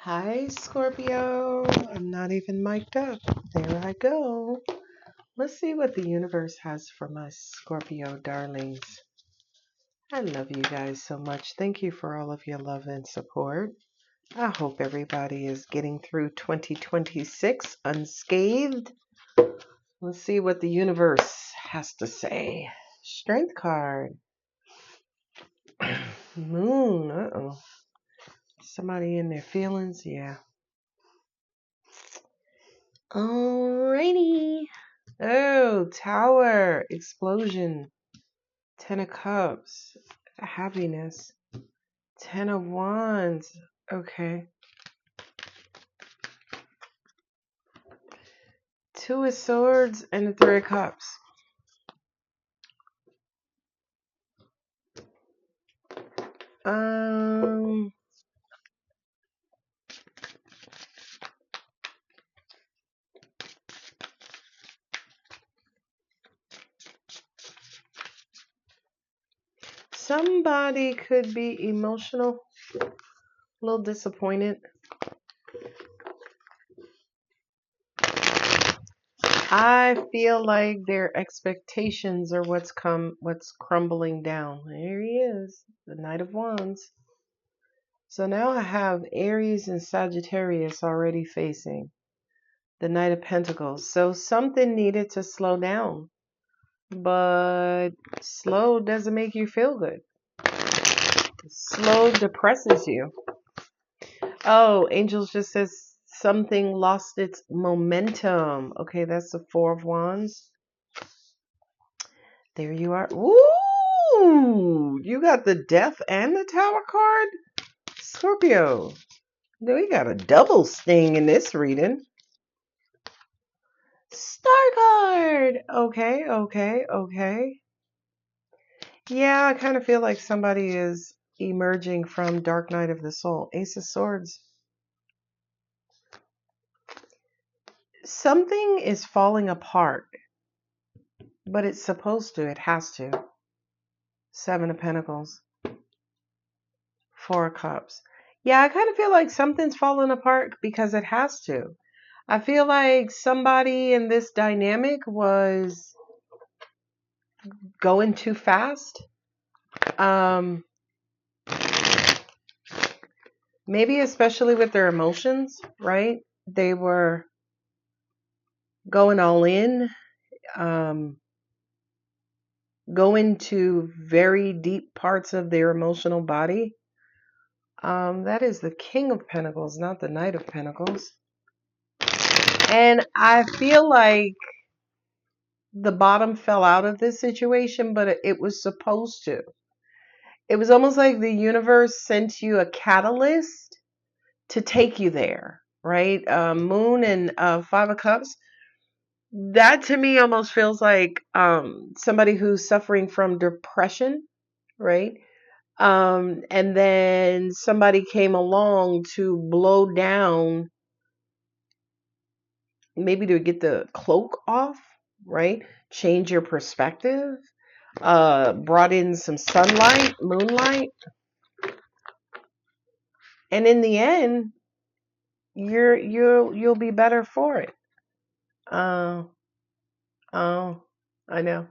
Hi, Scorpio. I'm not even mic'd up. There I go. Let's see what the universe has for my Scorpio darlings. I love you guys so much. Thank you for all of your love and support. I hope everybody is getting through 2026 unscathed. Let's see what the universe has to say. Strength card. Moon. Uh-oh. Somebody in their feelings? Yeah. Alrighty. Oh, Tower. Explosion. 10 of Cups. Happiness. 10 of Wands. Okay. 2 of Swords and the 3 of Cups. Somebody could be emotional, a little disappointed. I feel like their expectations are what's crumbling down. There he is, the Knight of Wands. So now I have Aries and Sagittarius already facing the Knight of Pentacles. So something needed to slow down, but slow doesn't make you feel good. Slow depresses you. Oh, Angels just says something lost its momentum. Okay, that's the 4 of Wands. There you are. Ooh, you got the Death and the Tower card? Scorpio. We got a double sting in this reading. Star card. Okay. Yeah, I kind of feel like somebody is emerging from Dark Night of the Soul. Ace of Swords. Something is falling apart, but it's supposed to. It has to. 7 of Pentacles. 4 of Cups. Yeah, I kind of feel like something's falling apart because it has to. I feel like somebody in this dynamic was going too fast. Maybe especially with their emotions, right? They were going all in, going to very deep parts of their emotional body. That is the King of Pentacles, not the Knight of Pentacles. And I feel like the bottom fell out of this situation, but it was supposed to. It was almost like the universe sent you a catalyst to take you there, right? Moon and 5 of Cups. That to me almost feels like somebody who's suffering from depression, right? And then somebody came along to blow down, maybe to get the cloak off, right? Change your perspective. Brought in some sunlight, moonlight. And in the end, you'll be better for it. Oh, I know.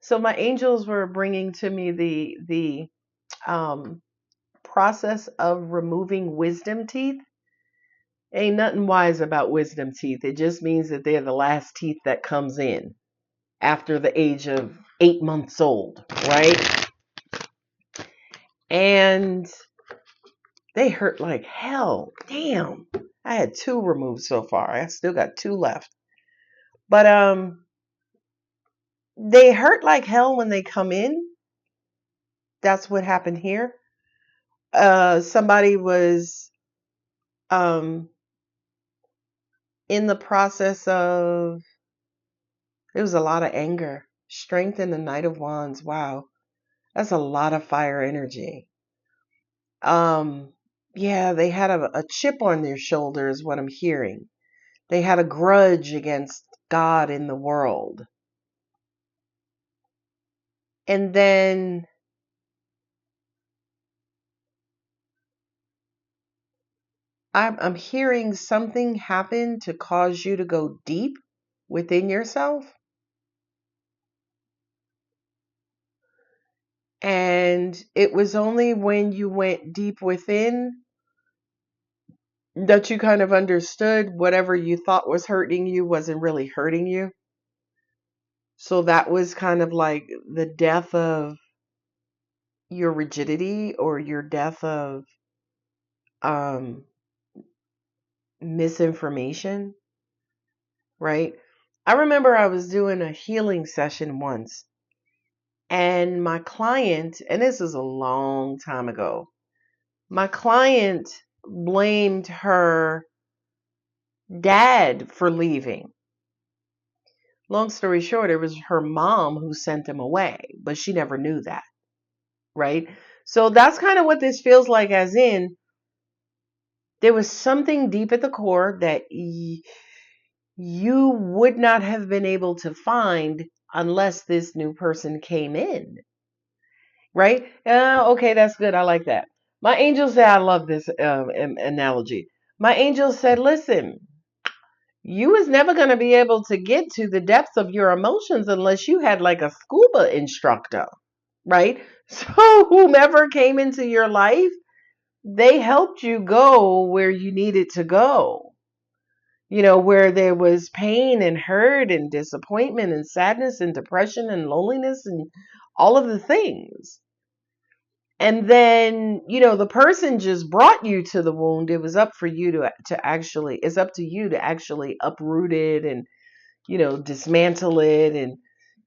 So my angels were bringing to me the process of removing wisdom teeth. Ain't nothing wise about wisdom teeth. It just means that they're the last teeth that comes in after the age of 8 months old, right? And they hurt like hell. Damn. I had 2 removed so far. I still got 2 left. But they hurt like hell when they come in. That's what happened here. Somebody was in the process of, it was a lot of anger. Strength in the Knight of Wands. Wow. That's a lot of fire energy. Yeah, they had a chip on their shoulder is what I'm hearing. They had a grudge against God in the world. And then I'm hearing something happen to cause you to go deep within yourself. And it was only when you went deep within that you kind of understood whatever you thought was hurting you wasn't really hurting you. So that was kind of like the death of your rigidity, or your death of um, misinformation, right? I remember I was doing a healing session once, and my client, and this is a long time ago, my client blamed her dad for leaving. Long story short, it was her mom who sent him away, but she never knew that, right? So that's kind of what this feels like, as in, there was something deep at the core that you would not have been able to find unless this new person came in, right? Okay, that's good. I like that. My angel said, I love this analogy. My angel said, listen, you was never going to be able to get to the depths of your emotions unless you had like a scuba instructor, right? So whomever came into your life, they helped you go where you needed to go. You know, where there was pain and hurt and disappointment and sadness and depression and loneliness and all of the things. And then, you know, the person just brought you to the wound. It was up for you to actually, it's up to you to actually uproot it and, you know, dismantle it and,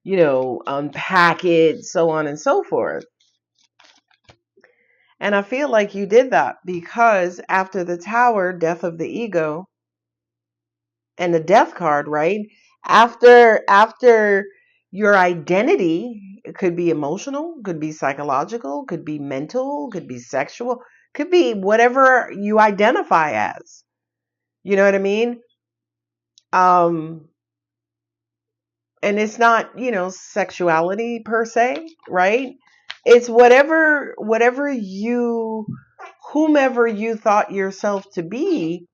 you know, unpack it, so on and so forth. And I feel like you did that, because after the Tower, death of the ego, and the death card, right? After your identity, it could be emotional, could be psychological, could be mental, could be sexual, could be whatever you identify as. You know what I mean? Um, and it's not, you know, sexuality per se, right? It's whatever you, whomever you thought yourself to be.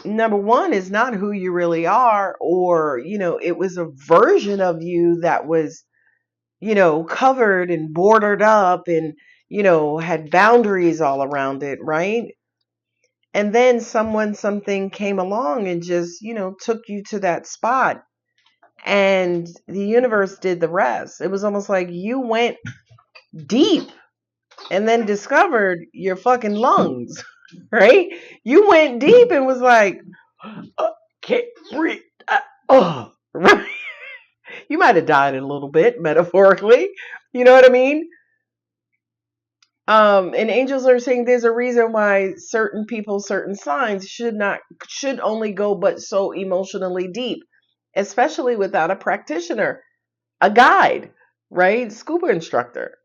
Number one is not who you really are, or, you know, it was a version of you that was, you know, covered and bordered up and, you know, had boundaries all around it, right? And then something came along and just, you know, took you to that spot, and the universe did the rest. It was almost like you went deep and then discovered your fucking lungs, right? You went deep and was like, can't breathe. Oh, right. You might have died a little bit, metaphorically. You know what I mean? And angels are saying there's a reason why certain people, certain signs should only go but so emotionally deep, especially without a practitioner, a guide, right? Scuba instructor.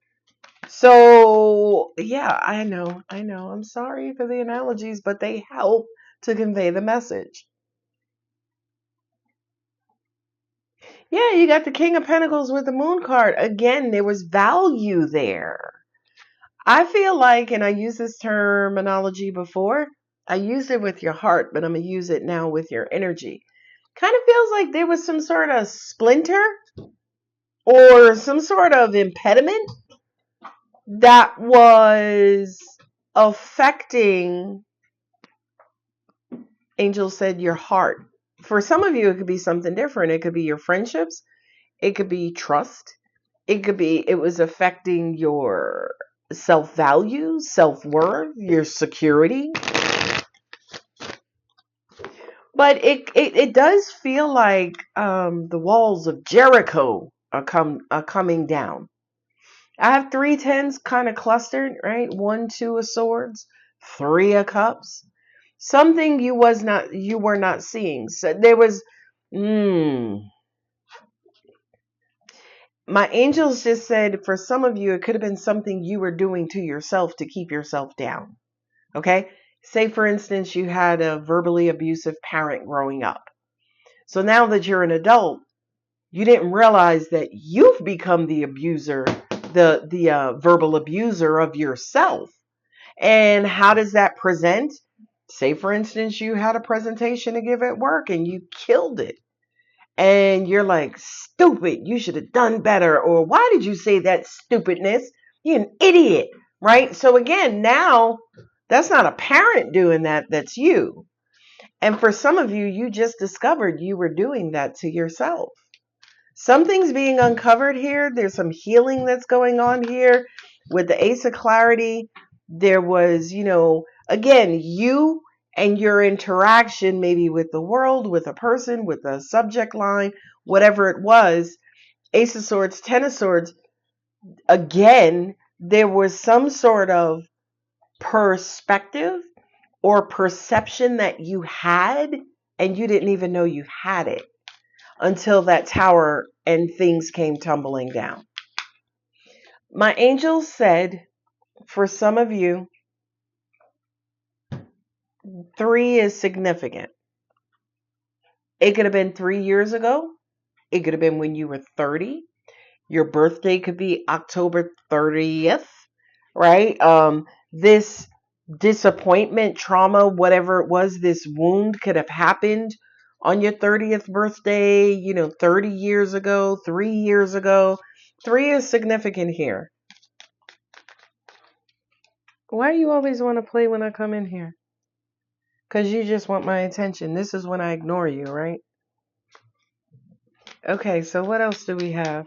So yeah, I know. I'm sorry for the analogies, but they help to convey the message. Yeah, you got the King of Pentacles with the Moon card. Again, there was value there. I feel like, and I used this terminology before, I used it with your heart, but I'm going to use it now with your energy. Kind of feels like there was some sort of splinter or some sort of impediment that was affecting, Angel said, your heart. For some of you, it could be something different. It could be your friendships. It could be trust. It could be, it was affecting your self-value, self-worth, your security. But it does feel like the walls of Jericho are coming down. I have 3 tens kind of clustered, right? 1, 2 of swords, 3 of cups. Something you were not seeing. So there was, my angels just said, for some of you, it could have been something you were doing to yourself to keep yourself down. Okay? Say, for instance, you had a verbally abusive parent growing up. So now that you're an adult, you didn't realize that you've become the abuser, the verbal abuser of yourself. And how does that present? Say, for instance, you had a presentation to give at work and you killed it. And you're like, stupid, you should have done better. Or why did you say that stupidness? You're an idiot, right? So again, now that's not a parent doing that, that's you. And for some of you, you just discovered you were doing that to yourself. Something's being uncovered here. There's some healing that's going on here with the Ace of Clarity. There was, again, you and your interaction maybe with the world, with a person, with a subject line, whatever it was. Ace of Swords, Ten of Swords. Again, there was some sort of perspective or perception that you had, and you didn't even know you had it until that tower and things came tumbling down. My angels said, for some of you, 3 is significant. It could have been 3 years ago. It could have been when you were 30. Your birthday could be October 30th, right? This disappointment, trauma, whatever it was, this wound could have happened on your 30th birthday, 30 years ago, 3 years ago. 3 is significant here. Why do you always want to play when I come in here? Because you just want my attention. This is when I ignore you, right? Okay, so what else do we have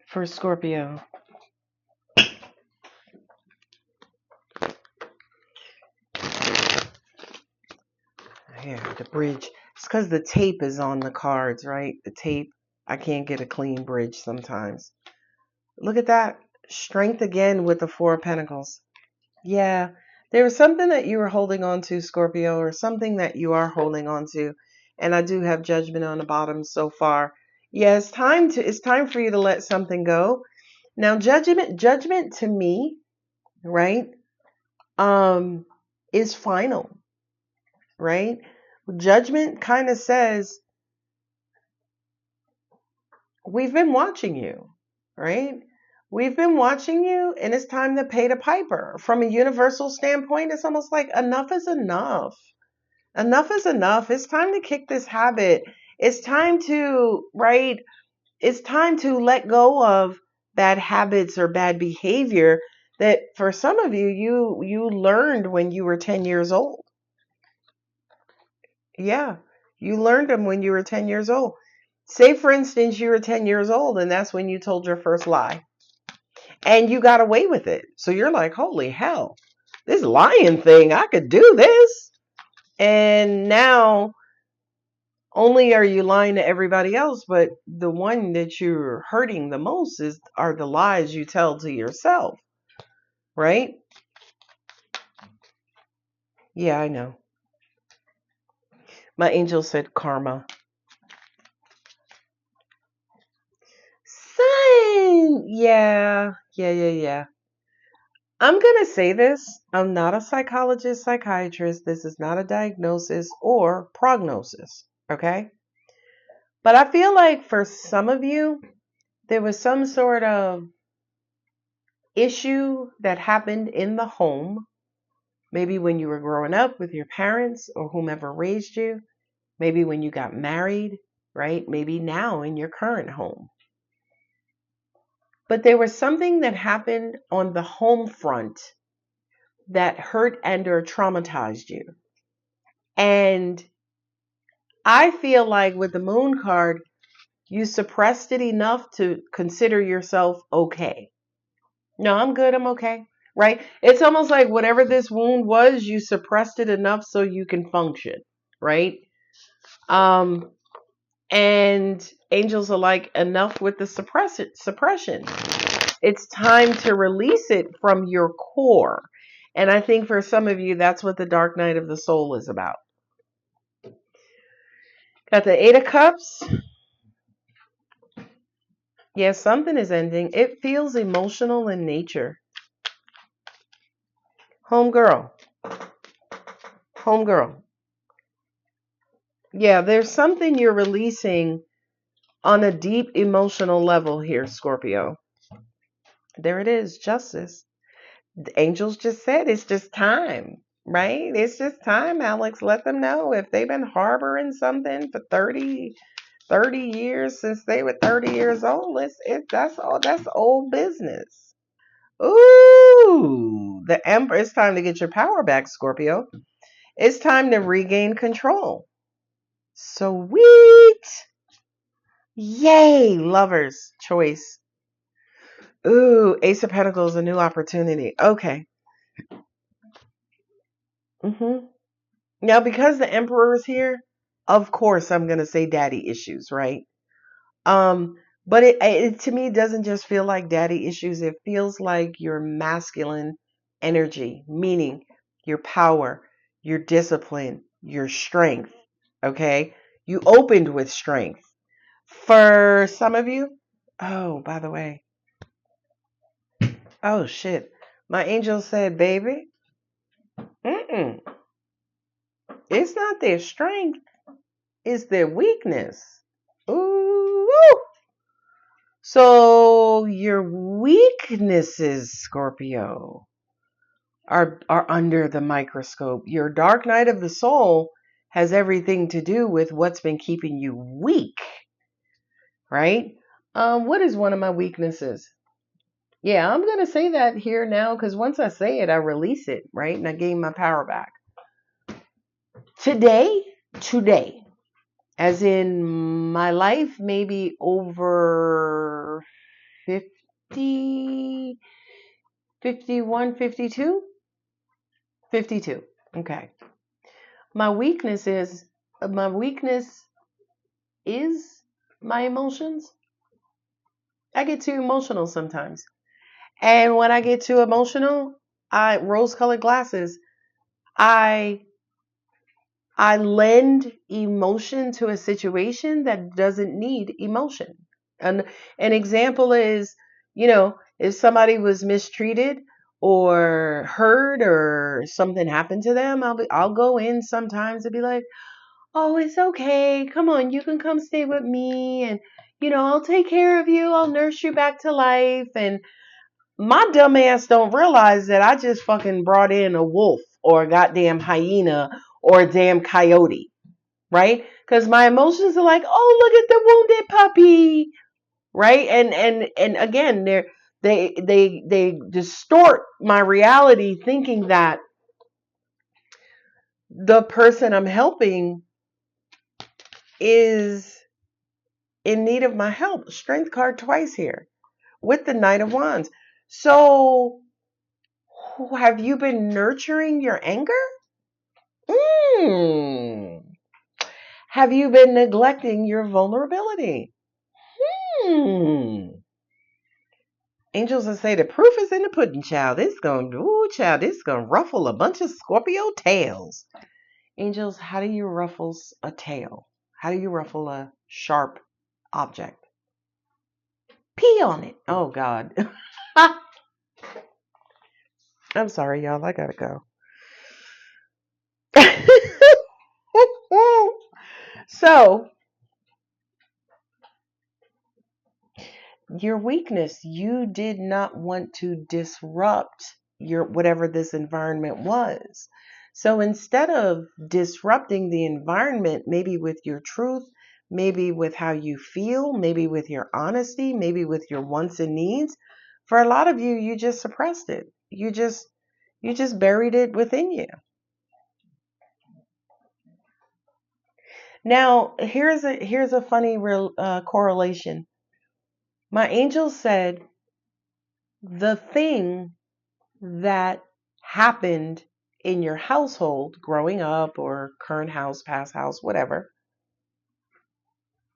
for Scorpio? Here, the bridge. It's because the tape is on the cards, right? The tape. I can't get a clean bridge sometimes. Look at that. Strength again with the 4 of Pentacles. Yeah, there was something that you were holding on to, Scorpio, or something that you are holding on to. And I do have Judgment on the bottom so far. Yeah, it's time for you to let something go. Now, judgment to me, right, is final, right? Judgment kind of says, we've been watching you, right? We've been watching you, and it's time to pay the piper. From a universal standpoint, it's almost like enough is enough. Enough is enough. It's time to kick this habit. It's time to, right? It's time to let go of bad habits or bad behavior that for some of you, you learned when you were 10 years old. Yeah, you learned them when you were 10 years old. Say, for instance, you were 10 years old and that's when you told your first lie. And you got away with it. So you're like, holy hell, this lying thing, I could do this. And now, only are you lying to everybody else, but the one that you're hurting the most are the lies you tell to yourself, right? Yeah, I know. My angel said karma. Son, yeah. I'm going to say this. I'm not a psychologist, psychiatrist. This is not a diagnosis or prognosis, okay? But I feel like for some of you, there was some sort of issue that happened in the home. Maybe when you were growing up with your parents or whomever raised you. Maybe when you got married, right? Maybe now in your current home. But there was something that happened on the home front that hurt and or traumatized you. And I feel like with the moon card, you suppressed it enough to consider yourself okay. No, I'm good. I'm okay. Right? It's almost like whatever this wound was, you suppressed it enough so you can function. Right? And angels are like, enough with the suppression. It's time to release it from your core. And I think for some of you, that's what the dark night of the soul is about. Got the 8 of Cups. Yes, something is ending. It feels emotional in nature. Homegirl. Yeah, there's something you're releasing on a deep emotional level here, Scorpio. There it is, justice. The angels just said it's just time. right? It's just time, Alex. Let them know if they've been harboring something for 30 years since they were 30 years old. That's old business. Ooh, the Emperor. It's time to get your power back, Scorpio. It's time to regain control. Sweet. Yay, lovers choice. Ooh, Ace of Pentacles, a new opportunity. Okay. Now, because the Emperor is here, of course I'm going to say daddy issues, right? Um, but it to me doesn't just feel like daddy issues. It feels like your masculine energy, meaning your power, your discipline, your strength. Okay? You opened with strength. For some of you, oh, by the way, oh shit. My angel said, baby, mm-mm, it's not their strength, it's their weakness. Ooh. So your weaknesses, Scorpio, are under the microscope. Your dark night of the soul has everything to do with what's been keeping you weak, right? What is one of my weaknesses? Yeah, I'm gonna say that here now because once I say it, I release it, right? And I gain my power back. Today, as in my life, maybe over 50, 51, 52, 52. Okay. My weakness is my weakness is my emotions. I get too emotional sometimes. And when I get too emotional, I rose-colored glasses. I lend emotion to a situation that doesn't need emotion. And an example is, if somebody was mistreated or hurt or something happened to them, I'll go in sometimes and be like, "Oh, it's okay. Come on, you can come stay with me and I'll take care of you. I'll nurse you back to life." And my dumb ass don't realize that I just fucking brought in a wolf or a goddamn hyena or a damn coyote, right? Because my emotions are like, "Oh, look at the wounded puppy," right? And again, they distort my reality, thinking that the person I'm helping is in need of my help. Strength card twice here with the Knight of Wands. So, have you been nurturing your anger? Have you been neglecting your vulnerability? Angels will say the proof is in the pudding, child. This is gonna ruffle a bunch of Scorpio tails. Angels, how do you ruffle a tail? How do you ruffle a sharp object? Pee on it. Oh God. I'm sorry, y'all. I gotta go. So, your weakness, you did not want to disrupt your whatever this environment was. So instead of disrupting the environment, maybe with your truth, maybe with how you feel, maybe with your honesty, maybe with your wants and needs, for a lot of you, you just suppressed it. You just buried it within you. Now, here's a funny correlation. My angel said the thing that happened in your household growing up or current house, past house, whatever,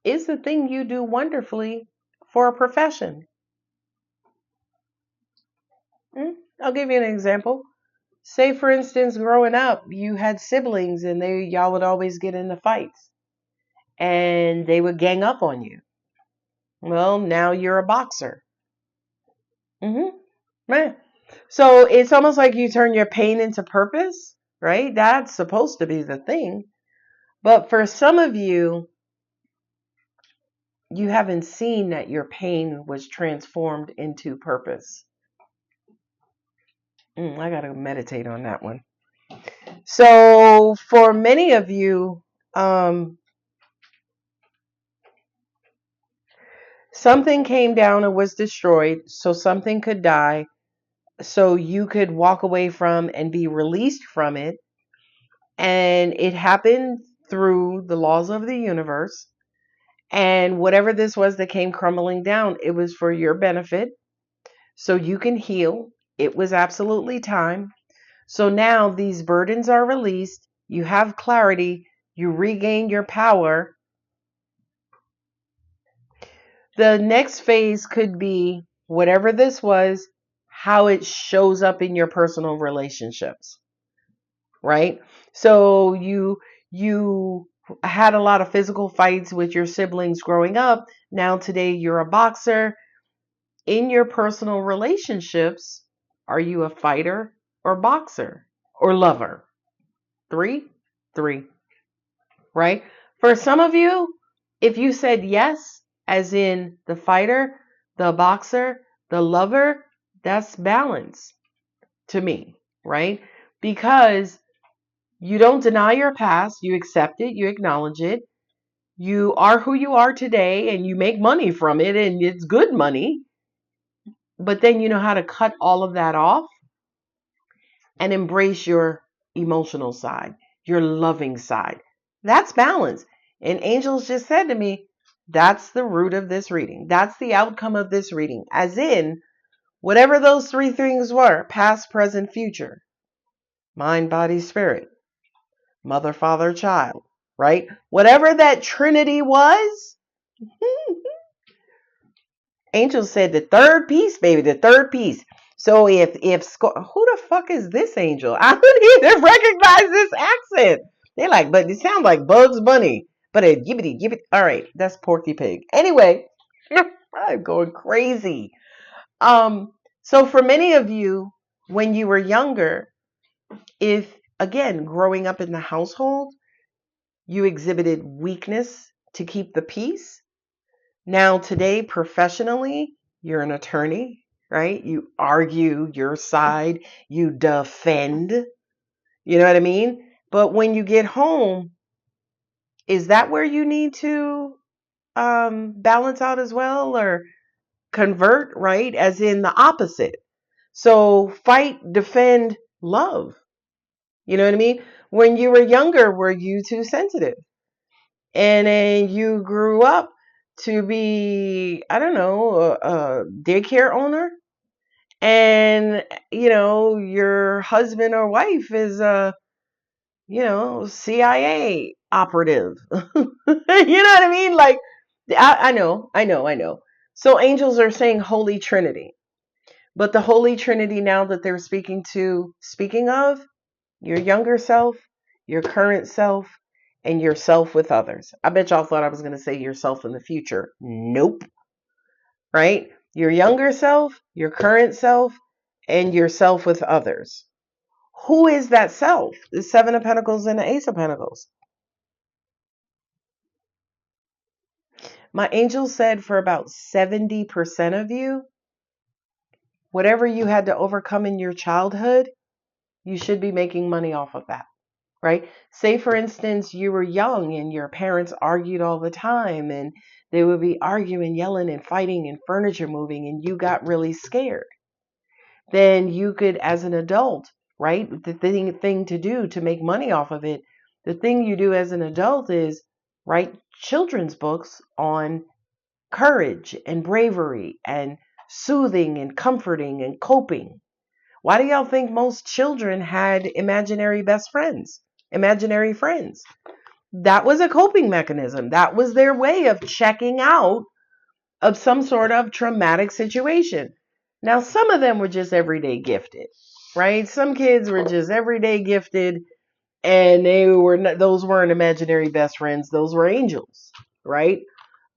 is the thing you do wonderfully for a profession. I'll give you an example. Say, for instance, growing up, you had siblings and y'all would always get into fights and they would gang up on you. Well, now you're a boxer. Right. So it's almost like you turn your pain into purpose, right? That's supposed to be the thing. But for some of you, you haven't seen that your pain was transformed into purpose. I got to meditate on that one. So for many of you, something came down and was destroyed, so something could die, so you could walk away from and be released from it. And it happened through the laws of the universe. And whatever this was that came crumbling down, it was for your benefit, so you can heal. It was absolutely time. So now these burdens are released. You have clarity. You regain your power. The next phase could be whatever this was, how it shows up in your personal relationships, right? So you had a lot of physical fights with your siblings growing up. Now today you're a boxer. In your personal relationships, are you a fighter or boxer or lover? Three, right? For some of you, if you said yes, as in the fighter, the boxer, the lover, that's balance to me, right? Because you don't deny your past, you accept it, you acknowledge it. You are who you are today and you make money from it, and it's good money. But then you know how to cut all of that off and embrace your emotional side, your loving side. That's balance. And angels just said to me, that's the root of this reading. That's the outcome of this reading. As in, whatever those three things were, past, present, future, mind, body, spirit, mother, father, child, right? Whatever that trinity was, angels said the third piece, baby, the third piece. So if who the fuck is this angel? I don't even recognize this accent. They're like, but it sounds like Bugs Bunny. But a gibbity gibbity. All right, that's Porky Pig. Anyway, I'm going crazy. So for many of you, when you were younger, if again growing up in the household, you exhibited weakness to keep the peace. Now today, professionally, you're an attorney, right? You argue your side, you defend, you know what I mean? But when you get home, is that where you need to balance out as well, or convert, right? As in the opposite. So fight, defend, love. You know what I mean? When you were younger, were you too sensitive? And then you grew up to be, I don't know, a daycare owner, and your husband or wife is a CIA operative. You know what I mean? Like, I know. So angels are saying Holy Trinity, but the Holy Trinity now that they're speaking of your younger self, your current self, and yourself with others. I bet y'all thought I was going to say yourself in the future. Nope. Right? Your younger self, your current self, and yourself with others. Who is that self? The Seven of Pentacles and the Ace of Pentacles. My angel said for about 70% of you, whatever you had to overcome in your childhood, you should be making money off of that. Right? Say, for instance, you were young and your parents argued all the time, and they would be arguing, yelling, and fighting and furniture moving, and you got really scared. Then you could, as an adult, right? The thing to do to make money off of it, the thing you do as an adult is write children's books on courage and bravery and soothing and comforting and coping. Why do y'all think most children had imaginary best friends, imaginary friends? That was a coping mechanism. That was their way of checking out of some sort of traumatic situation. Now, some of them were just everyday gifted, right? Some kids were just everyday gifted, and those weren't imaginary best friends. Those were angels, right?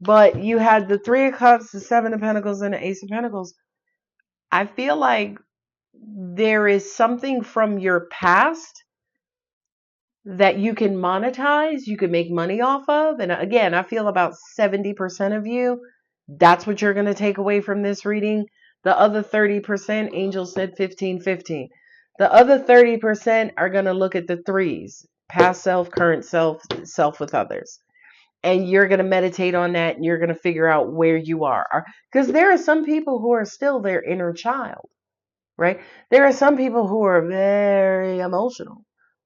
But you had the Three of Cups, the Seven of Pentacles, and the Ace of Pentacles. I feel like there is something from your past that you can monetize, you can make money off of. And again, I feel about 70% of you, that's what you're going to take away from this reading. The other 30%, Angel said 15-15. The other 30% are going to look at the threes: past self, current self, self with others. And you're going to meditate on that, and you're going to figure out where you are. Because there are some people who are still their inner child, right? There are some people who are very emotional,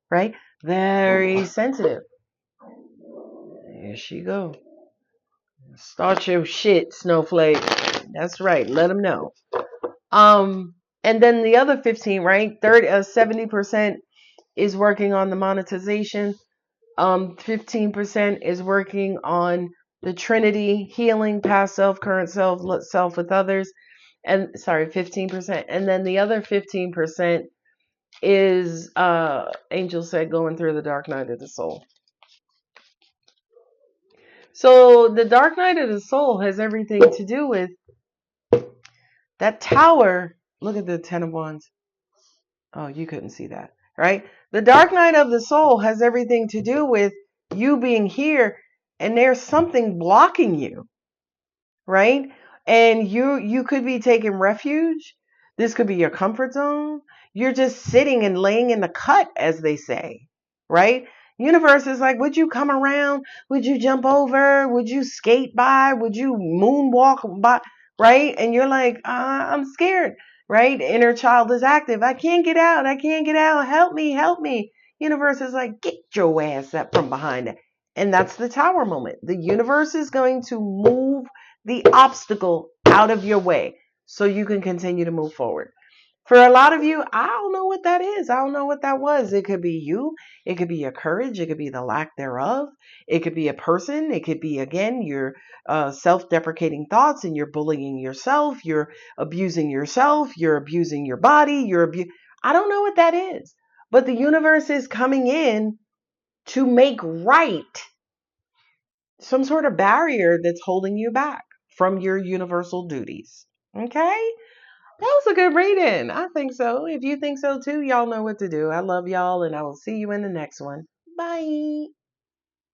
right? Very sensitive. There she go. Start your shit, snowflake. That's right. Let them know. And then the other 15, right? 70% is working on the monetization. 15% is working on the trinity, healing, past self, current self, self with others. And sorry, 15%. And then the other 15% is Angel said going through the dark night of the soul. So the dark night of the soul has everything to do with that tower. Look at the 10 of wands. Oh, you couldn't see that, right? The dark night of the soul has everything to do with you being here, and there's something blocking you, right? And you could be taking refuge. This could be your comfort zone. You're just sitting and laying in the cut, as they say, right? Universe is like, would you come around? Would you jump over? Would you skate by? Would you moonwalk by? Right? And you're like, I'm scared, right? Inner child is active. I can't get out. I can't get out. Help me, help me. Universe is like, get your ass up from behind it. And that's the tower moment. The universe is going to move the obstacle out of your way so you can continue to move forward. For a lot of you, I don't know what that is. I don't know what that was. It could be you. It could be your courage. It could be the lack thereof. It could be a person. It could be, again, your self-deprecating thoughts, and you're bullying yourself. You're abusing yourself. You're abusing your body. I don't know what that is. But the universe is coming in to make right some sort of barrier that's holding you back from your universal duties. Okay? That was a good reading. I think so. If you think so too, y'all know what to do. I love y'all, and I will see you in the next one. Bye.